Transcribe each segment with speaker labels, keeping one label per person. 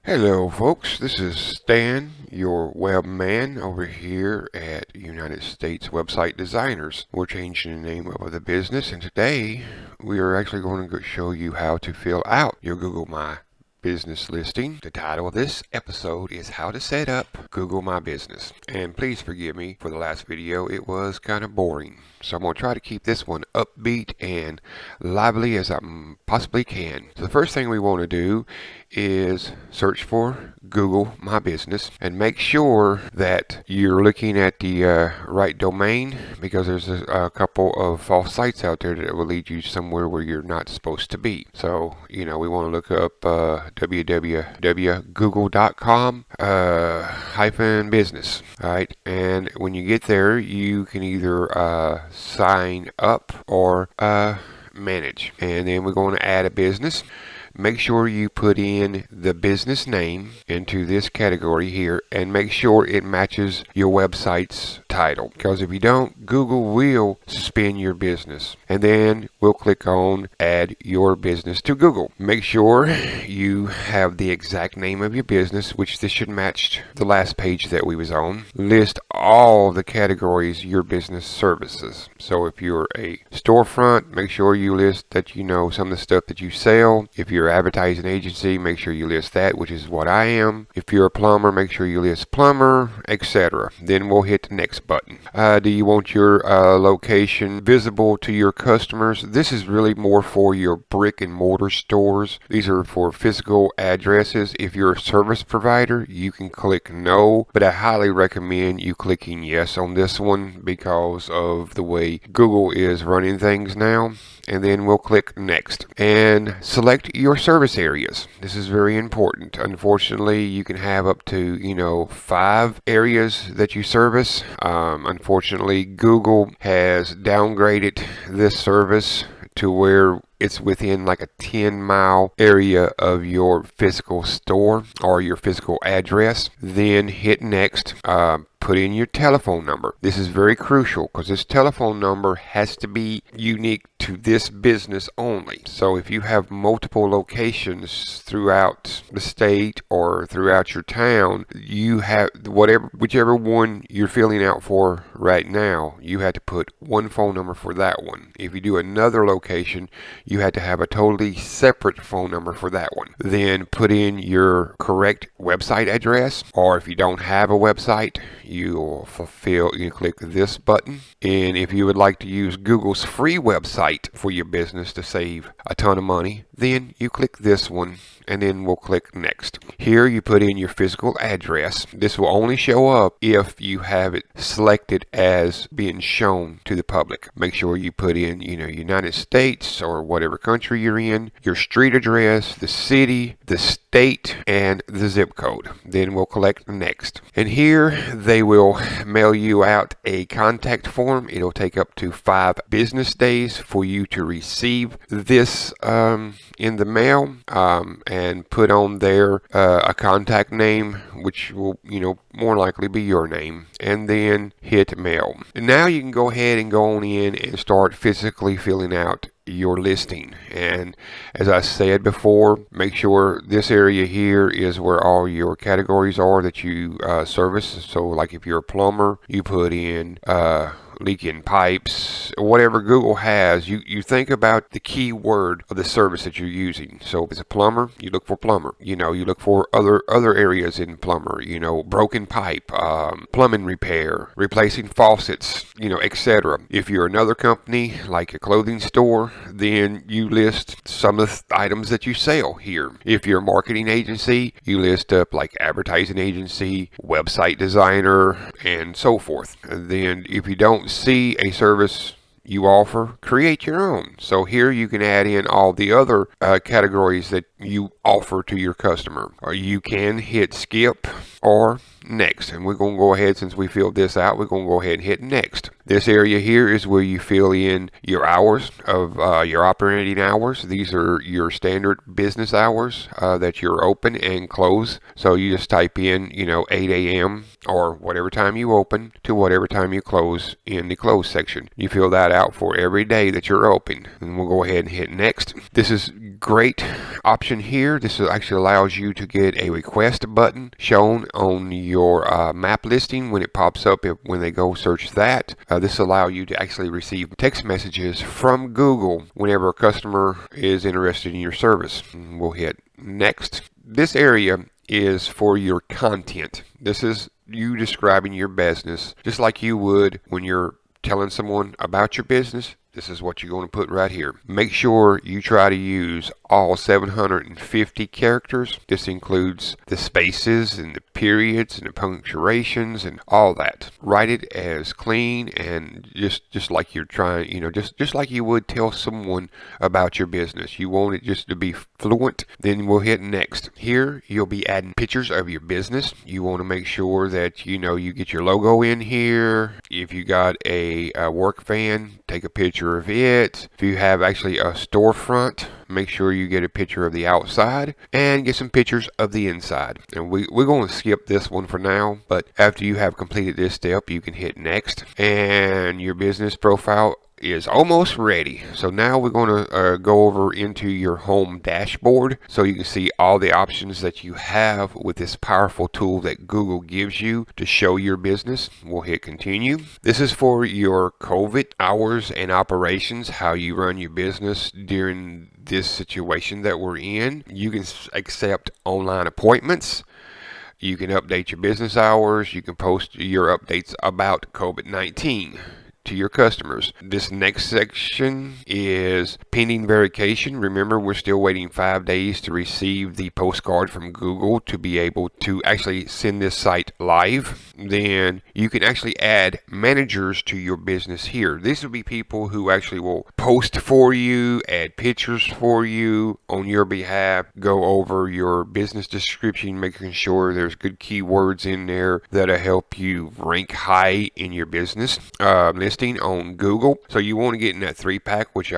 Speaker 1: Hello folks, this is Stan, your webman over here at United States Website Designers. We're changing the name of the business, and today we are actually going to show you how to fill out your Google My Business listing. The title of this episode is How to Set Up Google My Business. And please forgive me for the last video, it was kind of boring. So I'm going to try to keep this one upbeat and lively as I possibly can. So the first thing we want to do is search for Google My Business and make sure that you're looking at the right domain, because there's a couple of false sites out there that will lead you somewhere where you're not supposed to be. So, we want to look up www.google.com hyphen business. All right, and when you get there, you can either sign up or manage, and then we're going to add a business. Make sure you put in the business name into this category here and make sure it matches your website's title, because if you don't, Google will suspend your business. And then we'll click on add your business to Google. Make sure you have the exact name of your business, which this should match the last page that we was on. List all the categories your business services. So if you're a storefront, make sure you list that some of the stuff that you sell. If you're an advertising agency, make sure you list that, which is what I am. If you're a plumber, make sure you list plumber, etc. Then we'll hit the next button. Do you want your location visible to your customers? This is really more for your brick and mortar stores. These are for physical addresses. If you're a service provider, you can click no, but I highly recommend you clicking yes on this one because of the way Google is running things now. And then we'll click next and select your service areas. This is very important. Unfortunately, you can have up to 5 areas that you service. Unfortunately, Google has downgraded this service to where it's within like a 10-mile area of your physical store or your physical address. Then hit next. Put in your telephone number. This is very crucial because this telephone number has to be unique to this business only. So if you have multiple locations throughout the state or throughout your town, you have whichever one you're filling out for right now, you had to put one phone number for that one. If you do another location, you had to have a totally separate phone number for that one. Then put in your correct website address, or if you don't have a website, you click this button. And if you would like to use Google's free website for your business to save a ton of money, then you click this one, and then we'll click next. Here you put in your physical address. This will only show up if you have it selected as being shown to the public. Make sure you put in United States or whatever country you're in, your street address, the city, the state, and the zip code. Then we'll click next. And here they will mail you out a contact form. It'll take up to 5 business days for you to receive this in the mail, and put on there a contact name, which will more likely be your name, and then hit mail. And now you can go ahead and go on in and start physically filling out your listing. And as I said before, make sure this area here is where all your categories are that you service. So like if you're a plumber, you put in leaking pipes, whatever Google has. You think about the keyword of the service that you're using. So if it's a plumber, you look for plumber. You look for other areas in plumber. Broken pipe, plumbing repair, replacing faucets, etc. If you're another company like a clothing store, then you list some of the items that you sell here. If you're a marketing agency, you list up like advertising agency, website designer, and so forth. And then if you don't see a service you offer, create your own. So here you can add in all the other categories that you offer to your customer. Or you can hit skip or next. And we're going to go ahead, since we filled this out, we're going to go ahead and hit next. This area here is where you fill in your hours of your operating hours. These are your standard business hours that you're open and close. So you just type in, 8 a.m. or whatever time you open to whatever time you close in the close section. You fill that out for every day that you're open. And we'll go ahead and hit next. This is great option here. This actually allows you to get a request button shown on your map listing when it pops up when they go search that. This allows you to actually receive text messages from Google whenever a customer is interested in your service. We'll hit next. This area is for your content. This is you describing your business just like you would when you're telling someone about your business. This is what you're going to put right here. Make sure you try to use all 750 characters. This includes the spaces and the periods and the punctuations and all that. Write it as clean and just like you're trying, just like you would tell someone about your business. You want it just to be fluent. Then we'll hit next. Here you'll be adding pictures of your business. You want to make sure that you get your logo in here. If you got a work van, take a picture of it. If you have actually a storefront, make sure you get a picture of the outside and get some pictures of the inside. And we're going to skip this one for now, but after you have completed this step, you can hit next and your business profile is almost ready. So now we're going to go over into your home dashboard so you can see all the options that you have with this powerful tool that Google gives you to show your business. We'll hit continue. This is for your COVID hours and operations, how you run your business during this situation that we're in. You can accept online appointments. You can update your business hours. You can post your updates about COVID-19 to your customers. This next section is pending verification. Remember, we're still waiting 5 days to receive the postcard from Google to be able to actually send this site live. Then you can actually add managers to your business here. These will be people who actually will post for you, add pictures for you on your behalf, go over your business description, making sure there's good keywords in there that'll help you rank high in your business listing on Google. So you want to get in that 3-pack, which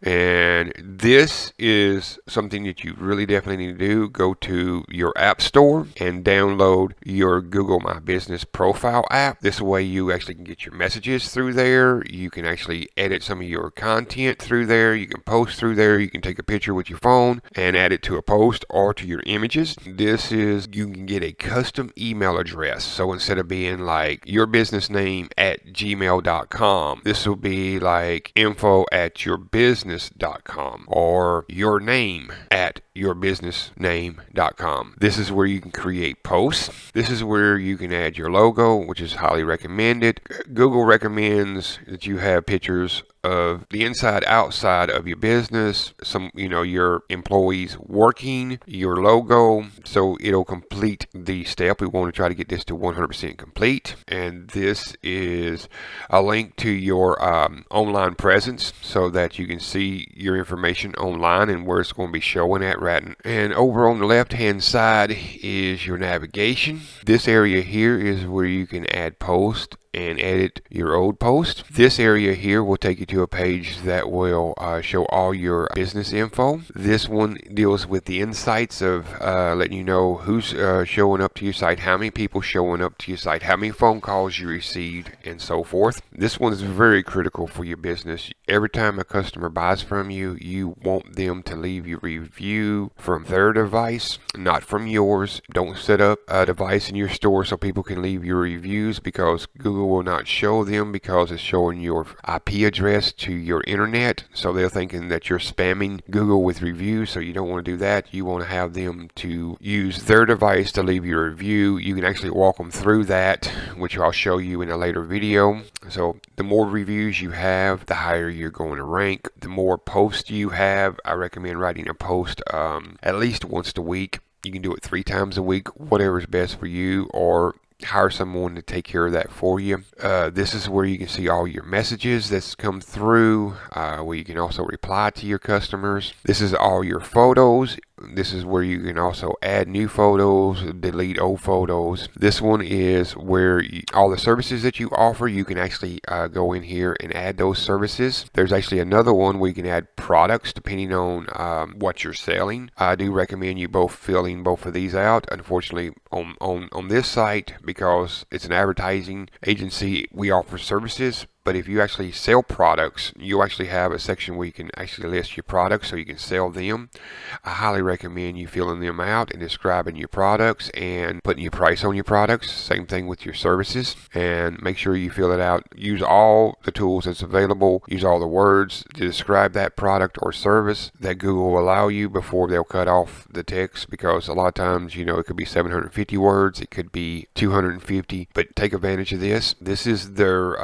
Speaker 1: and this is something that you really definitely need to do. Go to your app store and download your Google My Business profile app. This way you actually can get your messages through there. You can actually edit some of your content through there. You can post through there. You can take a picture with your phone and add it to a post or to your images. This is, you can get a custom email address. So instead of being like your business name at gmail.com, this will be like info@yourbusiness.com or your name at yourbusinessname.com. This is where you can create posts. This is where you can add your logo, which is highly recommended. Google recommends that you have pictures of the inside outside of your business, your employees working, your logo, so it'll complete the step. We want to try to get this to 100% complete, and this is a link to your online presence so that you can see your information online and where it's going to be showing at right. And over on the left hand side is your navigation. This area here is where you can add posts and edit your old post. This area here will take you to a page that will show all your business info. This one deals with the insights of letting you know who's showing up to your site, how many people showing up to your site, how many phone calls you received, and so forth. This one is very critical for your business. Every time a customer buys from you, you want them to leave you a review from their device, not from yours. Don't set up a device in your store so people can leave your reviews, because Google will not show them because it's showing your IP address to your internet. So they're thinking that you're spamming Google with reviews. So you don't want to do that. You want to have them to use their device to leave your review. You can actually walk them through that, which I'll show you in a later video. So the more reviews you have, the higher you're going to rank. The more posts you have, I recommend writing a post at least once a week. You can do it 3 times a week, whatever is best for you, or hire someone to take care of that for you. This is where you can see all your messages that's come through, where you can also reply to your customers. This is all your photos. This is where you can also add new photos, delete old photos. This one is where all the services that you offer, you can actually go in here and add those services. There's actually another one where you can add products depending on what you're selling. I do recommend you filling both of these out. Unfortunately, on this site, because it's an advertising agency, we offer services, But if you actually sell products, you'll actually have a section where you can actually list your products so you can sell them. I highly recommend you filling them out and describing your products and putting your price on your products. Same thing with your services. And make sure you fill it out. Use all the tools that's available. Use all the words to describe that product or service that Google will allow you before they'll cut off the text, because a lot of times, it could be 750 words, it could be 250, but take advantage of this. This is their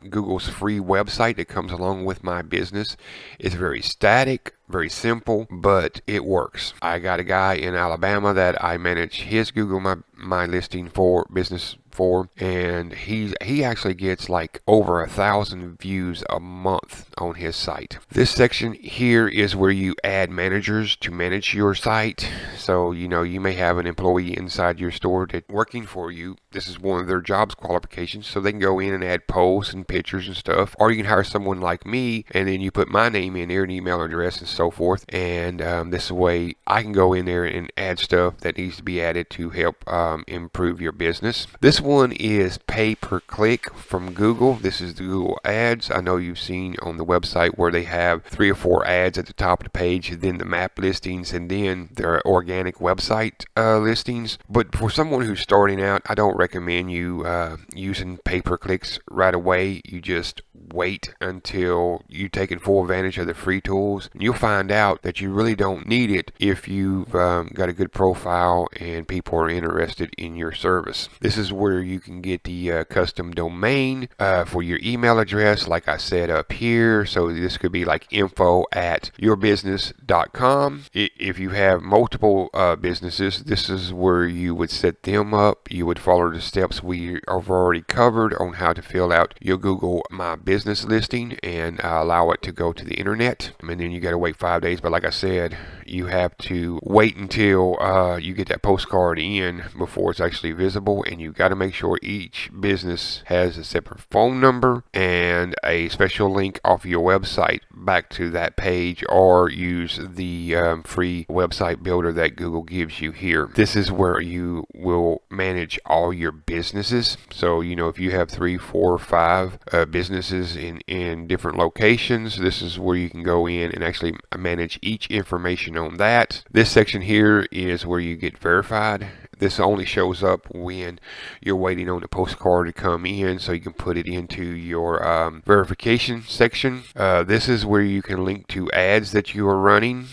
Speaker 1: Google's free website that comes along with My Business. It's very static, very simple, but it works. I got a guy in Alabama that I manage his Google My Listing for business for, and he actually gets like over 1,000 views a month on his site. This section here is where you add managers to manage your site. So you may have an employee inside your store that's working for you. This is one of their jobs qualifications, so they can go in and add posts and pictures and stuff. Or you can hire someone like me, and then you put my name in there, an email address and so forth, and this way I can go in there and add stuff that needs to be added to help improve your business. This one is pay per click from Google. This is the Google ads. I know you've seen on the website where they have 3 or 4 ads at the top of the page, and then the map listings, and then their organic website listings. But for someone who's starting out, I don't recommend you using pay per clicks right away. You just wait until you've taken full advantage of the free tools. You'll find out that you really don't need it if you've got a good profile and people are interested in your service. This is where you can get the custom domain for your email address, like I said up here. So this could be like info@yourbusiness.com. If you have multiple businesses, this is where you would set them up. You would follow the steps we have already covered on how to fill out your Google My Business listing and allow it to go to the internet. And then you got to wait 5 days. But like I said, you have to wait until you get that postcard in before it's actually visible. And you got to make sure each business has a separate phone number and a special link off your website back to that page, or use the free website builder that Google gives you here. This is where you will manage all your businesses. So if you have 3, 4, 5 businesses in different locations, this is where you can go in and actually manage each information on that. This section here is where you get verified. This only shows up when you're waiting on the postcard to come in, so you can put it into your verification section. This is where you can link to ads that you are running.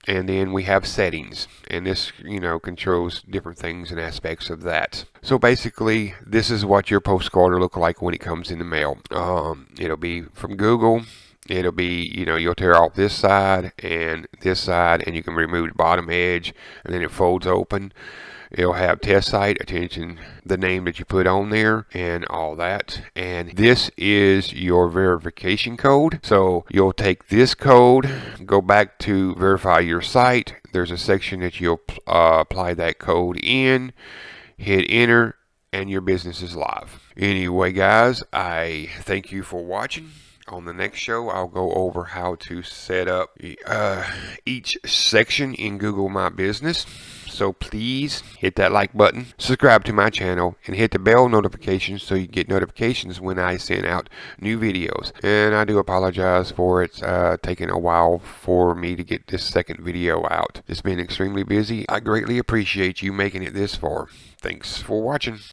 Speaker 1: And then we have settings, and this controls different things and aspects of that. So basically, this is what your postcard will look like when it comes in the mail. It'll be from Google. It'll be, you'll tear off this side, and you can remove the bottom edge, and then it folds open. It'll have test site, attention, the name that you put on there, and all that. And this is your verification code. So you'll take this code, go back to verify your site. There's a section that you'll apply that code in, hit enter, and your business is live. Anyway, guys, I thank you for watching. On the next show, I'll go over how to set up each section in Google My Business. So please hit that like button, subscribe to my channel, and hit the bell notifications so you get notifications when I send out new videos. And I do apologize for it taking a while for me to get this second video out. It's been extremely busy. I greatly appreciate you making it this far. Thanks for watching.